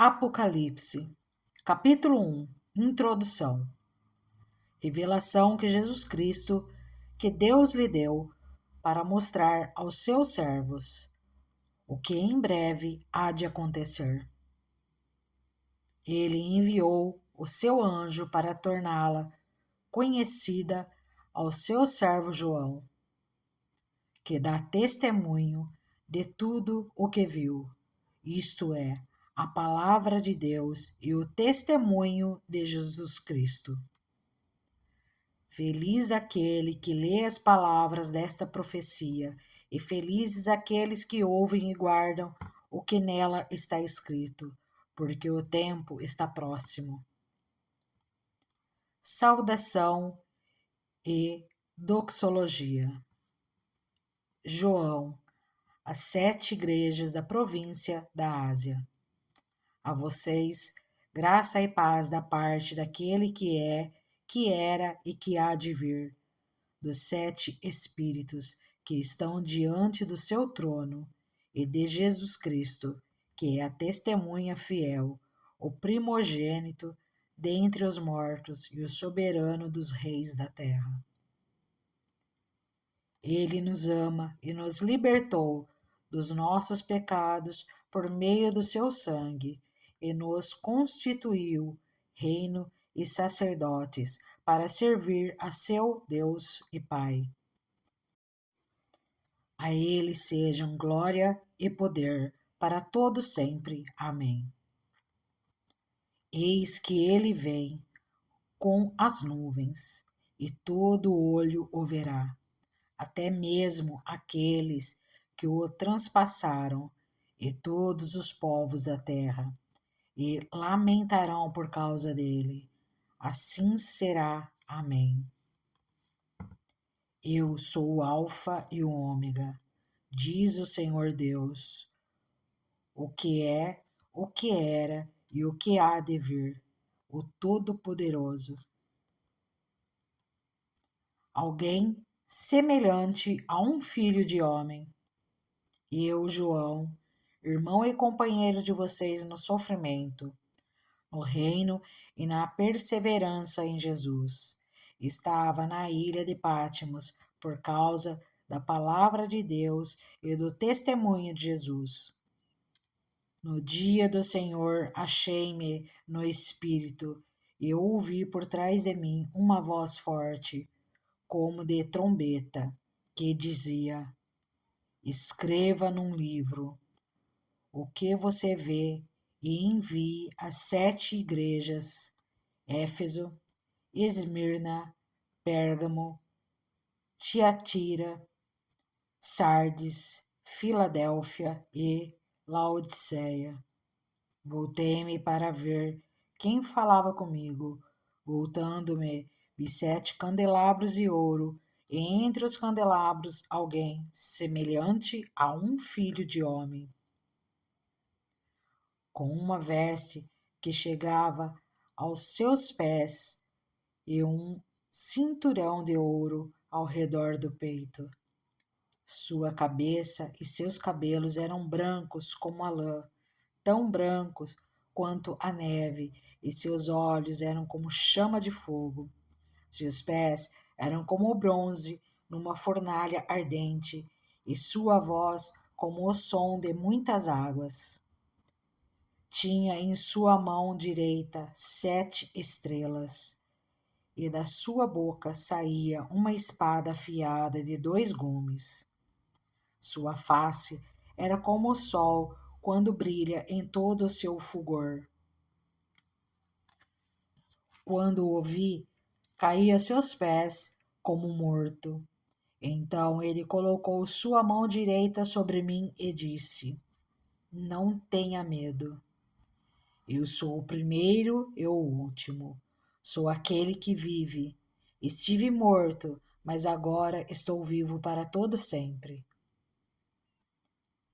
Apocalipse, capítulo 1, Introdução. Revelação que Jesus Cristo, que Deus lhe deu para mostrar aos seus servos o que em breve há de acontecer. Ele enviou o seu anjo para torná-la conhecida ao seu servo João, que dá testemunho de tudo o que viu, isto é, a palavra de Deus e o testemunho de Jesus Cristo. Feliz aquele que lê as palavras desta profecia, e felizes aqueles que ouvem e guardam o que nela está escrito, porque o tempo está próximo. Saudação e doxologia. João, as 7 igrejas da província da Ásia. A vocês, graça e paz da parte daquele que é, que era e que há de vir, dos 7 Espíritos que estão diante do seu trono, e de Jesus Cristo, que é a testemunha fiel, o primogênito dentre os mortos e o soberano dos reis da terra. Ele nos ama e nos libertou dos nossos pecados por meio do seu sangue, e nos constituiu reino e sacerdotes para servir a seu Deus e Pai. A ele sejam glória e poder para todo sempre. Amém. Eis que ele vem com as nuvens, e todo olho o verá, até mesmo aqueles que o transpassaram, e todos os povos da terra, e lamentarão por causa dele. Assim será. Amém. Eu sou o Alfa e o Ômega, diz o Senhor Deus, o que é, o que era e o que há de vir, o Todo-Poderoso. Alguém semelhante a um filho de homem. Eu, João, irmão e companheiro de vocês no sofrimento, no reino e na perseverança em Jesus. Estava na ilha de Patmos por causa da palavra de Deus e do testemunho de Jesus. No dia do Senhor achei-me no Espírito e ouvi por trás de mim uma voz forte, como de trombeta, que dizia: Escreva num livro o que você vê e envie às 7 igrejas: Éfeso, Esmirna, Pérgamo, Tiatira, Sardes, Filadélfia e Laodiceia. Voltei-me para ver quem falava comigo. Voltando-me, vi 7 candelabros de ouro, e entre os candelabros alguém semelhante a um filho de homem, com uma veste que chegava aos seus pés e um cinturão de ouro ao redor do peito. Sua cabeça e seus cabelos eram brancos como a lã, tão brancos quanto a neve, e seus olhos eram como chama de fogo. Seus pés eram como o bronze numa fornalha ardente, e sua voz como o som de muitas águas. Tinha em sua mão direita 7 estrelas, e da sua boca saía uma espada afiada de 2 gumes. Sua face era como o sol quando brilha em todo o seu fulgor. Quando o vi, caí a seus pés como morto. Então ele colocou sua mão direita sobre mim e disse: Não tenha medo. Eu sou o primeiro e o último. Sou aquele que vive. Estive morto, mas agora estou vivo para todo sempre.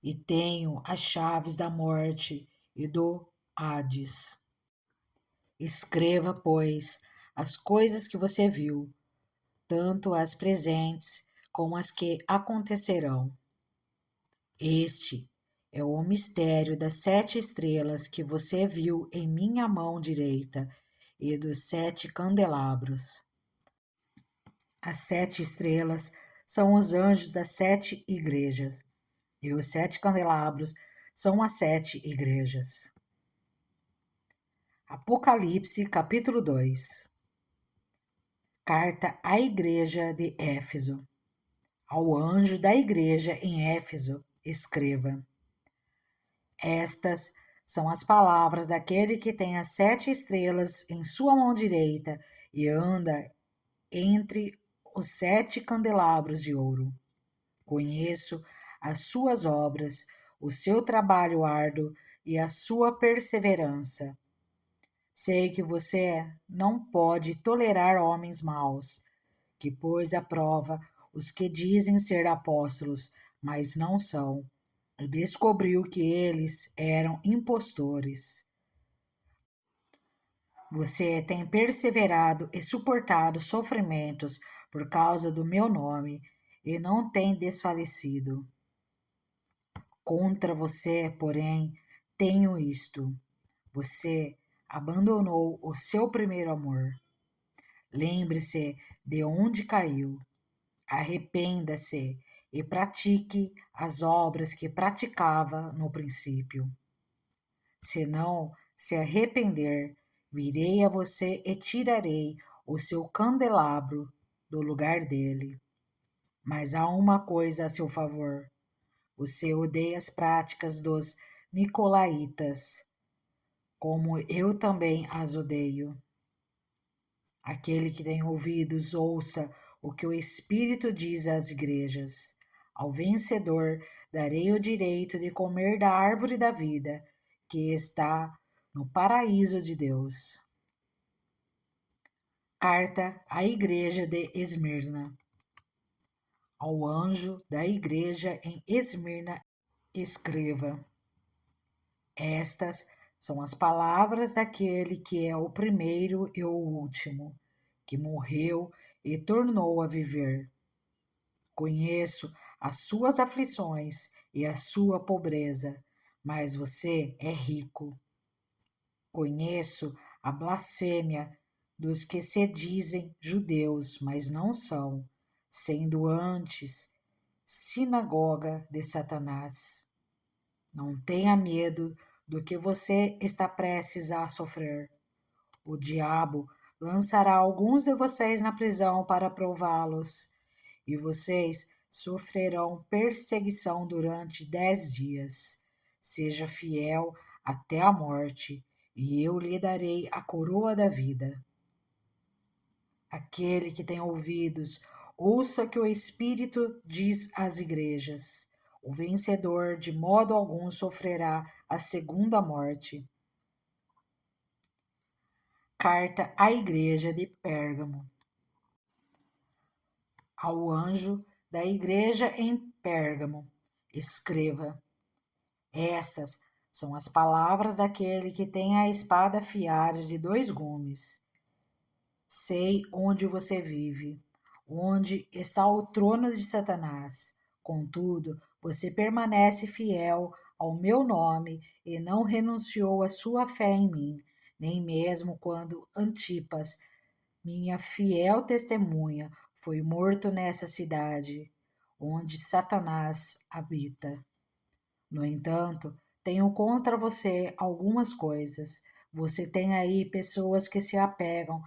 E tenho as chaves da morte e do Hades. Escreva, pois, as coisas que você viu, tanto as presentes como as que acontecerão. Este é o mistério das 7 estrelas que você viu em minha mão direita e dos 7 candelabros. As 7 estrelas são os anjos das 7 igrejas, e os 7 candelabros são as 7 igrejas. Apocalipse, capítulo 2. Carta à igreja de Éfeso. Ao anjo da igreja em Éfeso, escreva: Estas são as palavras daquele que tem as 7 estrelas em sua mão direita e anda entre os 7 candelabros de ouro. Conheço as suas obras, o seu trabalho árduo e a sua perseverança. Sei que você não pode tolerar homens maus, que pôs à prova os que dizem ser apóstolos, mas não são, e descobriu que eles eram impostores. Você tem perseverado e suportado sofrimentos por causa do meu nome e não tem desfalecido. Contra você, porém, tenho isto: você abandonou o seu primeiro amor. Lembre-se de onde caiu, arrependa-se e pratique as obras que praticava no princípio. Se não se arrepender, virei a você e tirarei o seu candelabro do lugar dele. Mas há uma coisa a seu favor: você odeia as práticas dos nicolaítas, como eu também as odeio. Aquele que tem ouvidos, ouça o que o Espírito diz às igrejas. Ao vencedor darei o direito de comer da árvore da vida, que está no paraíso de Deus. Carta à igreja de Esmirna. Ao anjo da igreja em Esmirna, escreva: Estas são as palavras daquele que é o primeiro e o último, que morreu e tornou a viver. Conheço as suas aflições e a sua pobreza, mas você é rico. Conheço a blasfêmia dos que se dizem judeus, mas não são, sendo antes sinagoga de Satanás. Não tenha medo do que você está prestes a sofrer. O diabo lançará alguns de vocês na prisão para prová-los, e vocês sofrerão perseguição durante 10 dias. Seja fiel até a morte, e eu lhe darei a coroa da vida. Aquele que tem ouvidos, ouça o que o Espírito diz às igrejas. O vencedor de modo algum sofrerá a segunda morte. Carta à igreja de Pérgamo. Ao anjo da igreja em Pérgamo, escreva: Estas são as palavras daquele que tem a espada afiada de 2 gumes. Sei onde você vive, onde está o trono de Satanás. Contudo, você permanece fiel ao meu nome e não renunciou à sua fé em mim, nem mesmo quando Antipas, minha fiel testemunha, foi morto nessa cidade, onde Satanás habita. No entanto, tenho contra você algumas coisas. Você tem aí pessoas que se apegam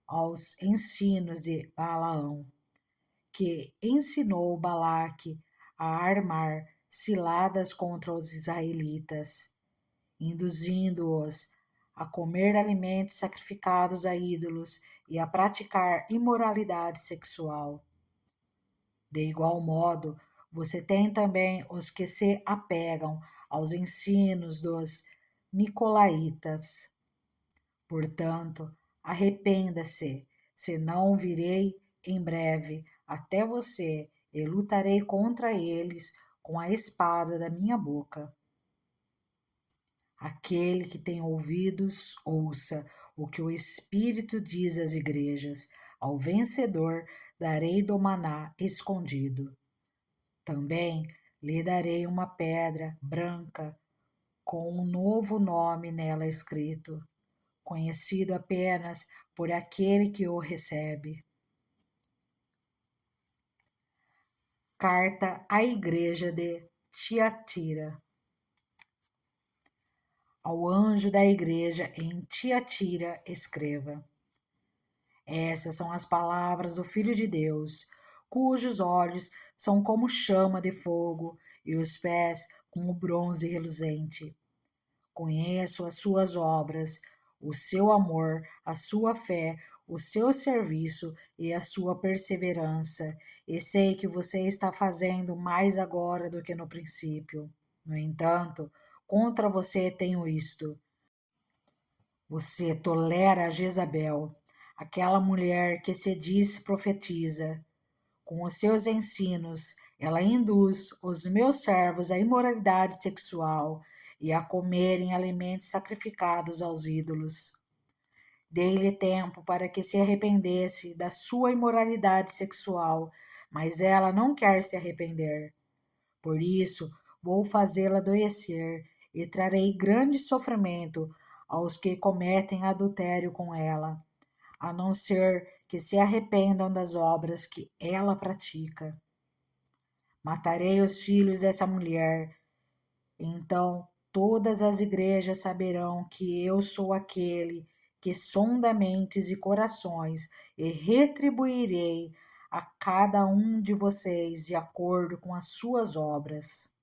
aos ensinos de Balaão, que ensinou Balaque a armar ciladas contra os israelitas, induzindo-os a comer alimentos sacrificados a ídolos e a praticar imoralidade sexual. De igual modo, você tem também os que se apegam aos ensinos dos nicolaítas. Portanto, arrependa-se, senão virei em breve até você e lutarei contra eles com a espada da minha boca. Aquele que tem ouvidos, ouça o que o Espírito diz às igrejas. Ao vencedor darei do maná escondido. Também Lhe darei uma pedra branca com um novo nome nela escrito, conhecido apenas por aquele que o recebe. Carta à Igreja de Tiatira. Ao anjo da igreja em Tiatira, escreva: Estas são as palavras do Filho de Deus, cujos olhos são como chama de fogo e os pés como bronze reluzente. Conheço as suas obras, o seu amor, a sua fé, o seu serviço e a sua perseverança, e sei que você está fazendo mais agora do que no princípio. No entanto, contra você tenho isto: você tolera Jezabel, aquela mulher que se diz profetiza. Com os seus ensinos, ela induz os meus servos à imoralidade sexual e a comerem alimentos sacrificados aos ídolos. Dei-lhe tempo para que se arrependesse da sua imoralidade sexual, mas ela não quer se arrepender. Por isso, vou fazê-la adoecer e trarei grande sofrimento aos que cometem adultério com ela, a não ser que se arrependam das obras que ela pratica. Matarei os filhos dessa mulher, então todas as igrejas saberão que eu sou aquele que sonda mentes e corações e retribuirei a cada um de vocês de acordo com as suas obras.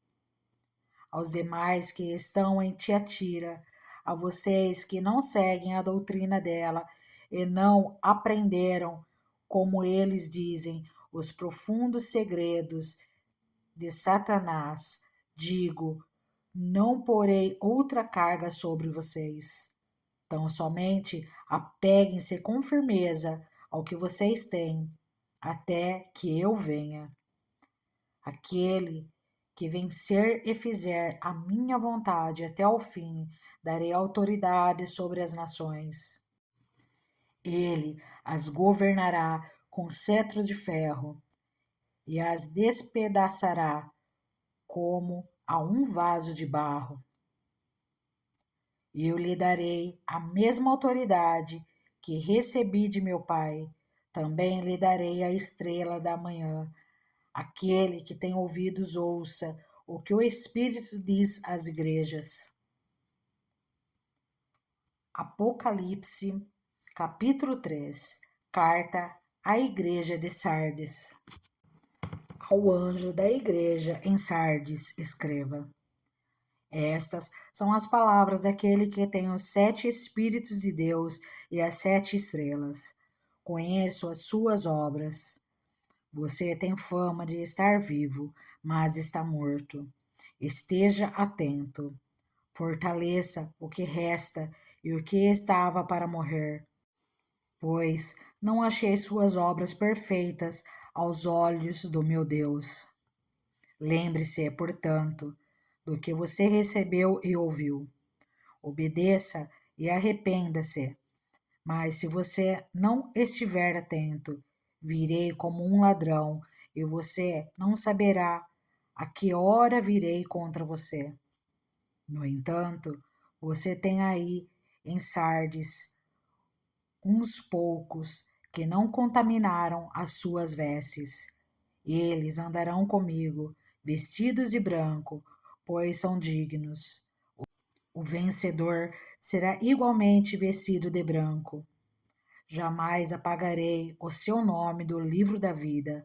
Aos demais que estão em Tiatira, a vocês que não seguem a doutrina dela e não aprenderam, como eles dizem, os profundos segredos de Satanás, digo: não porei outra carga sobre vocês. Tão somente apeguem-se com firmeza ao que vocês têm, até que eu venha. Aquele que vencer e fizer a minha vontade até o fim, darei autoridade sobre as nações. Ele as governará com cetro de ferro e as despedaçará como a um vaso de barro. E eu lhe darei a mesma autoridade que recebi de meu Pai. Também lhe darei a estrela da manhã. Aquele que tem ouvidos, ouça o que o Espírito diz às igrejas. Apocalipse, capítulo 3. Carta à igreja de Sardes. Ao anjo da igreja em Sardes, escreva: Estas são as palavras daquele que tem os 7 Espíritos de Deus e as 7 estrelas. Conheço as suas obras. Você tem fama de estar vivo, mas está morto. Esteja atento. Fortaleça o que resta e o que estava para morrer, pois não achei suas obras perfeitas aos olhos do meu Deus. Lembre-se, portanto, do que você recebeu e ouviu. Obedeça e arrependa-se. Mas se você não estiver atento, virei como um ladrão e você não saberá a que hora virei contra você. No entanto, você tem aí em Sardes uns poucos que não contaminaram as suas vestes. Eles andarão comigo, vestidos de branco, pois são dignos. O vencedor será igualmente vestido de branco. Jamais apagarei o seu nome do livro da vida,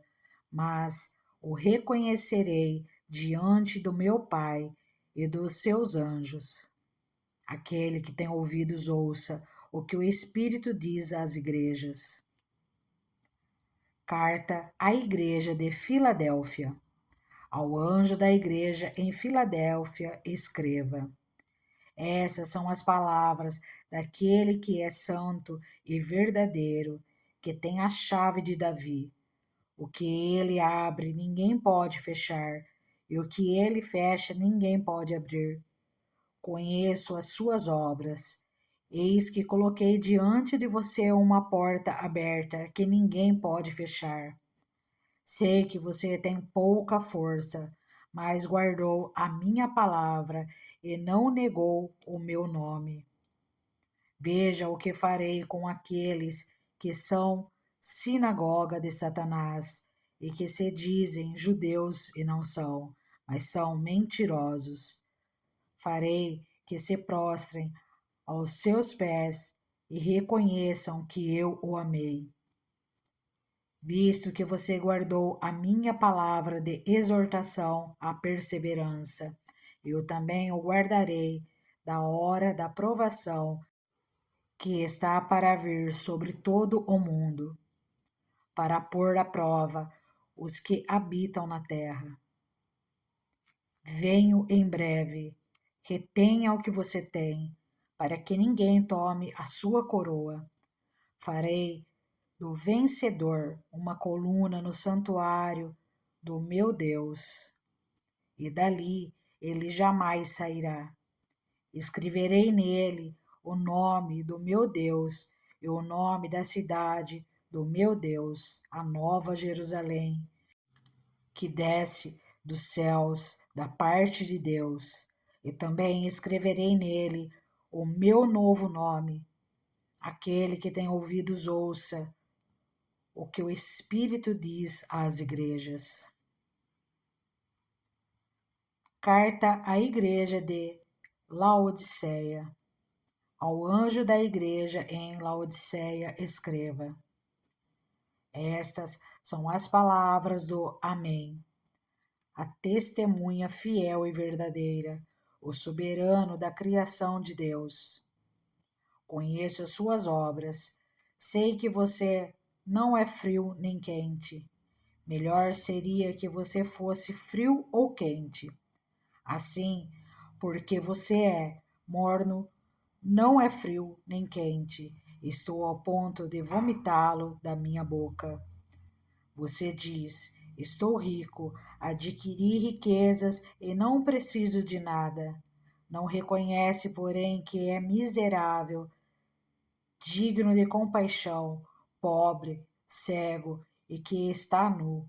mas o reconhecerei diante do meu Pai e dos seus anjos. Aquele que tem ouvidos, ouça o que o Espírito diz às igrejas. Carta à Igreja de Filadélfia. Ao anjo da igreja em Filadélfia, escreva: Essas são as palavras daquele que é santo e verdadeiro, que tem a chave de Davi. O que ele abre, ninguém pode fechar, e o que ele fecha, ninguém pode abrir. Conheço as suas obras. Eis que coloquei diante de você uma porta aberta que ninguém pode fechar. Sei que você tem pouca força, mas guardou a minha palavra e não negou o meu nome. Veja o que farei com aqueles que são sinagoga de Satanás e que se dizem judeus e não são, mas são mentirosos. Farei que se prostrem aos seus pés e reconheçam que eu o amei. Visto que você guardou a minha palavra de exortação à perseverança, eu também o guardarei da hora da provação que está para vir sobre todo o mundo, para pôr à prova os que habitam na terra. Venho em breve, retenha o que você tem, para que ninguém tome a sua coroa. Farei do vencedor uma coluna no santuário do meu Deus, e dali ele jamais sairá. Escreverei nele o nome do meu Deus e o nome da cidade do meu Deus, a nova Jerusalém, que desce dos céus da parte de Deus, e também escreverei nele o meu novo nome. Aquele que tem ouvidos, ouça o que o Espírito diz às igrejas. Carta à Igreja de Laodiceia. Ao anjo da igreja em Laodiceia, escreva: Estas são as palavras do Amém, a testemunha fiel e verdadeira, o soberano da criação de Deus. Conheço as suas obras, sei que você não é frio nem quente. Melhor seria que você fosse frio ou quente. Assim, porque você é morno, não é frio nem quente, estou ao ponto de vomitá-lo da minha boca. Você diz: Estou rico, adquiri riquezas e não preciso de nada. Não reconhece, porém, que é miserável, digno de compaixão, pobre, cego e que está nu.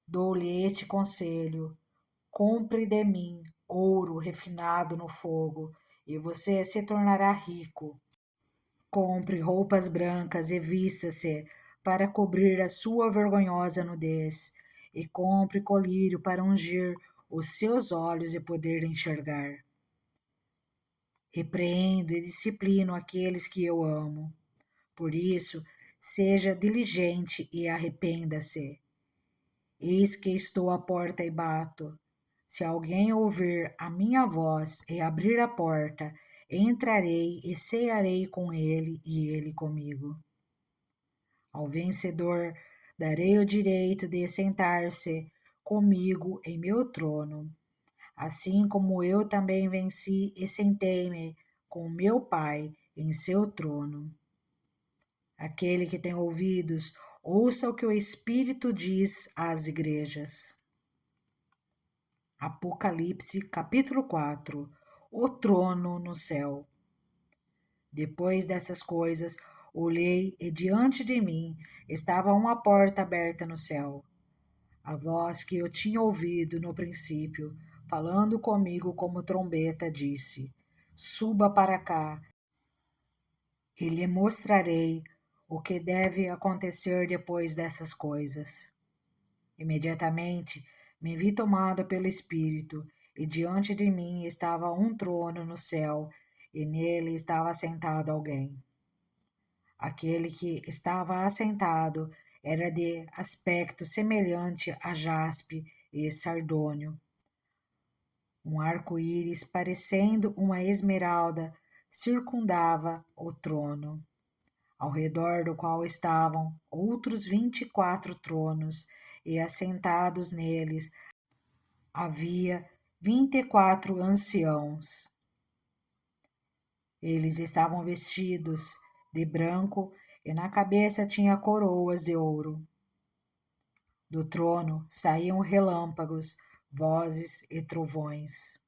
Dou-lhe este conselho: compre de mim ouro refinado no fogo, e você se tornará rico. Compre roupas brancas e vista-se para cobrir a sua vergonhosa nudez, e compre colírio para ungir os seus olhos e poder enxergar. Repreendo e disciplino aqueles que eu amo. Por isso, seja diligente e arrependa-se. Eis que estou à porta e bato. Se alguém ouvir a minha voz e abrir a porta, entrarei e cearei com ele e ele comigo. Ao vencedor darei o direito de sentar-se comigo em meu trono, assim como eu também venci e sentei-me com meu Pai em seu trono. Aquele que tem ouvidos, ouça o que o Espírito diz às igrejas. Apocalipse, capítulo 4. O trono no céu. Depois dessas coisas, olhei e diante de mim estava uma porta aberta no céu. A voz que eu tinha ouvido no princípio, falando comigo como trombeta, disse: Suba para cá, e lhe mostrarei o que deve acontecer depois dessas coisas. Imediatamente me vi tomado pelo Espírito, e diante de mim estava um trono no céu, e nele estava assentado alguém. Aquele que estava assentado era de aspecto semelhante a jaspe e sardônio. Um arco-íris parecendo uma esmeralda circundava o trono, ao redor do qual estavam outros 24 tronos, e assentados neles havia 24 anciãos. Eles estavam vestidos de branco e na cabeça tinha coroas de ouro. Do trono saíam relâmpagos, vozes e trovões.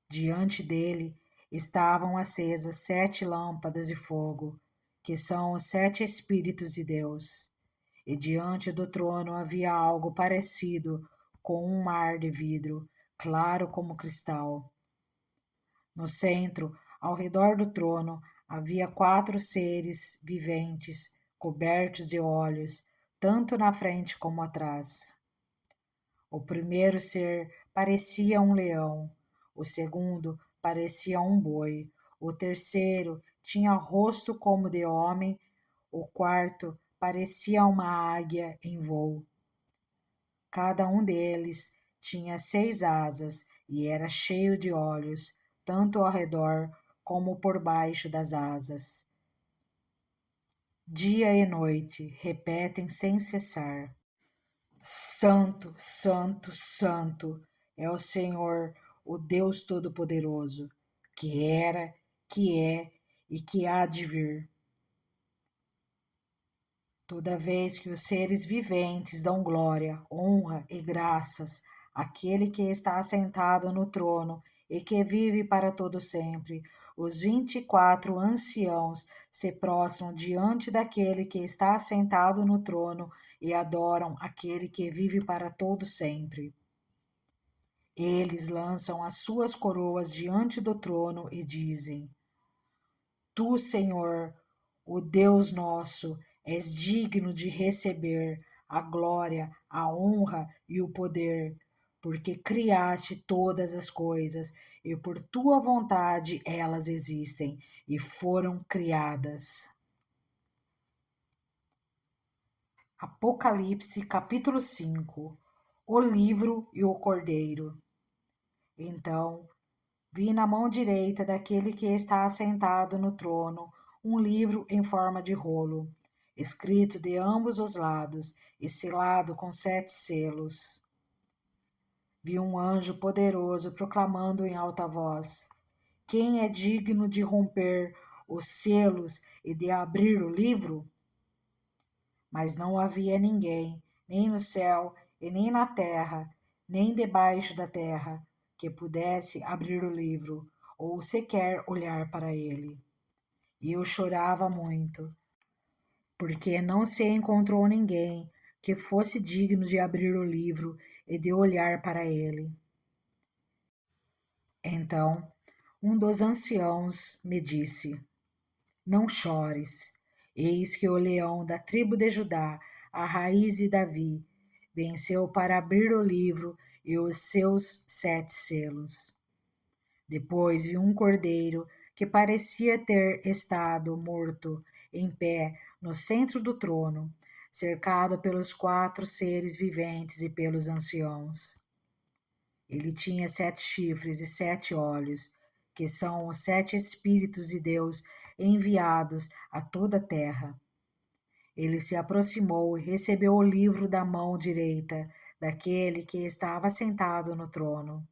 Diante dele estavam acesas 7 lâmpadas de fogo, que são os 7 Espíritos de Deus. E diante do trono havia algo parecido com um mar de vidro, claro como cristal. No centro, ao redor do trono, havia 4 seres viventes, cobertos de olhos, tanto na frente como atrás. O primeiro ser parecia um leão, o segundo parecia um boi, o terceiro tinha rosto como de homem, o quarto parecia uma águia em voo. Cada um deles tinha 6 asas e era cheio de olhos, tanto ao redor como por baixo das asas. Dia e noite repetem sem cessar: Santo, Santo, Santo é o Senhor, o Deus Todo-Poderoso, que era, que é e que há de vir. Toda vez que os seres viventes dão glória, honra e graças àquele que está assentado no trono e que vive para todo sempre, os 24 anciãos se prostram diante daquele que está assentado no trono e adoram aquele que vive para todo sempre. Eles lançam as suas coroas diante do trono e dizem: Tu, Senhor, o Deus nosso, és digno de receber a glória, a honra e o poder, porque criaste todas as coisas e por tua vontade elas existem e foram criadas. Apocalipse capítulo 5. O livro e o cordeiro. Então vi na mão direita daquele que está assentado no trono um livro em forma de rolo, escrito de ambos os lados e selado com 7 selos. Vi um anjo poderoso proclamando em alta voz: Quem é digno de romper os selos e de abrir o livro? Mas não havia ninguém, nem no céu e nem na terra, nem debaixo da terra, que pudesse abrir o livro, ou sequer olhar para ele. E eu chorava muito, porque não se encontrou ninguém que fosse digno de abrir o livro e de olhar para ele. Então, um dos anciãos me disse: Não chores, eis que o leão da tribo de Judá, a raiz de Davi, venceu para abrir o livro e os seus 7 selos. Depois vi um cordeiro que parecia ter estado morto, em pé, no centro do trono, cercado pelos 4 seres viventes e pelos anciãos. Ele tinha 7 chifres e 7 olhos, que são os 7 Espíritos de Deus enviados a toda a terra. Ele se aproximou e recebeu o livro da mão direita daquele que estava sentado no trono.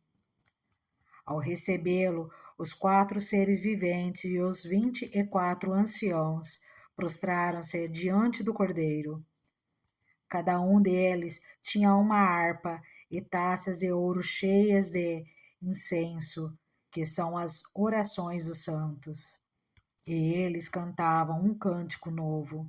Ao recebê-lo, os 4 seres viventes e os 24 anciãos prostraram-se diante do cordeiro. Cada um deles tinha uma harpa e taças de ouro cheias de incenso, que são as orações dos santos. E eles cantavam um cântico novo.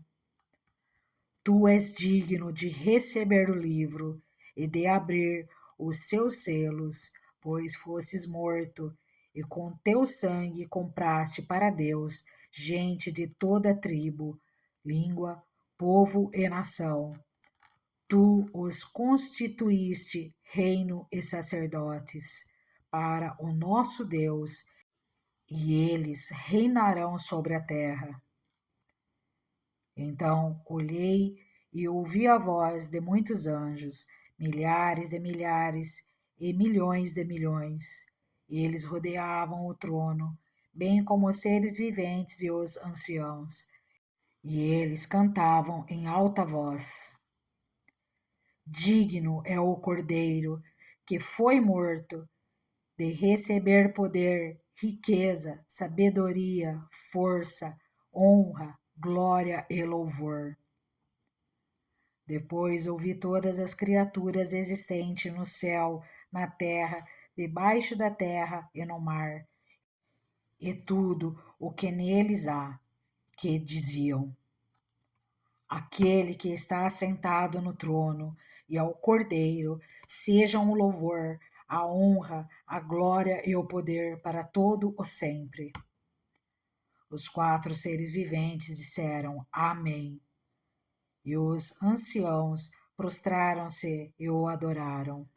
Tu és digno de receber o livro e de abrir os seus selos, pois fostes morto, e com teu sangue compraste para Deus gente de toda tribo, língua, povo e nação. Tu os constituíste reino e sacerdotes para o nosso Deus, e eles reinarão sobre a terra. Então olhei e ouvi a voz de muitos anjos, milhares de milhares e milhões de milhões. E eles rodeavam o trono, bem como os seres viventes e os anciãos. E eles cantavam em alta voz: Digno é o Cordeiro que foi morto de receber poder, riqueza, sabedoria, força, honra, glória e louvor. Depois ouvi todas as criaturas existentes no céu, na terra, debaixo da terra e no mar, e tudo o que neles há, que diziam: Aquele que está assentado no trono e ao Cordeiro sejam o louvor, a honra, a glória e o poder para todo o sempre. Os quatro seres viventes disseram Amém. E os anciãos prostraram-se e o adoraram.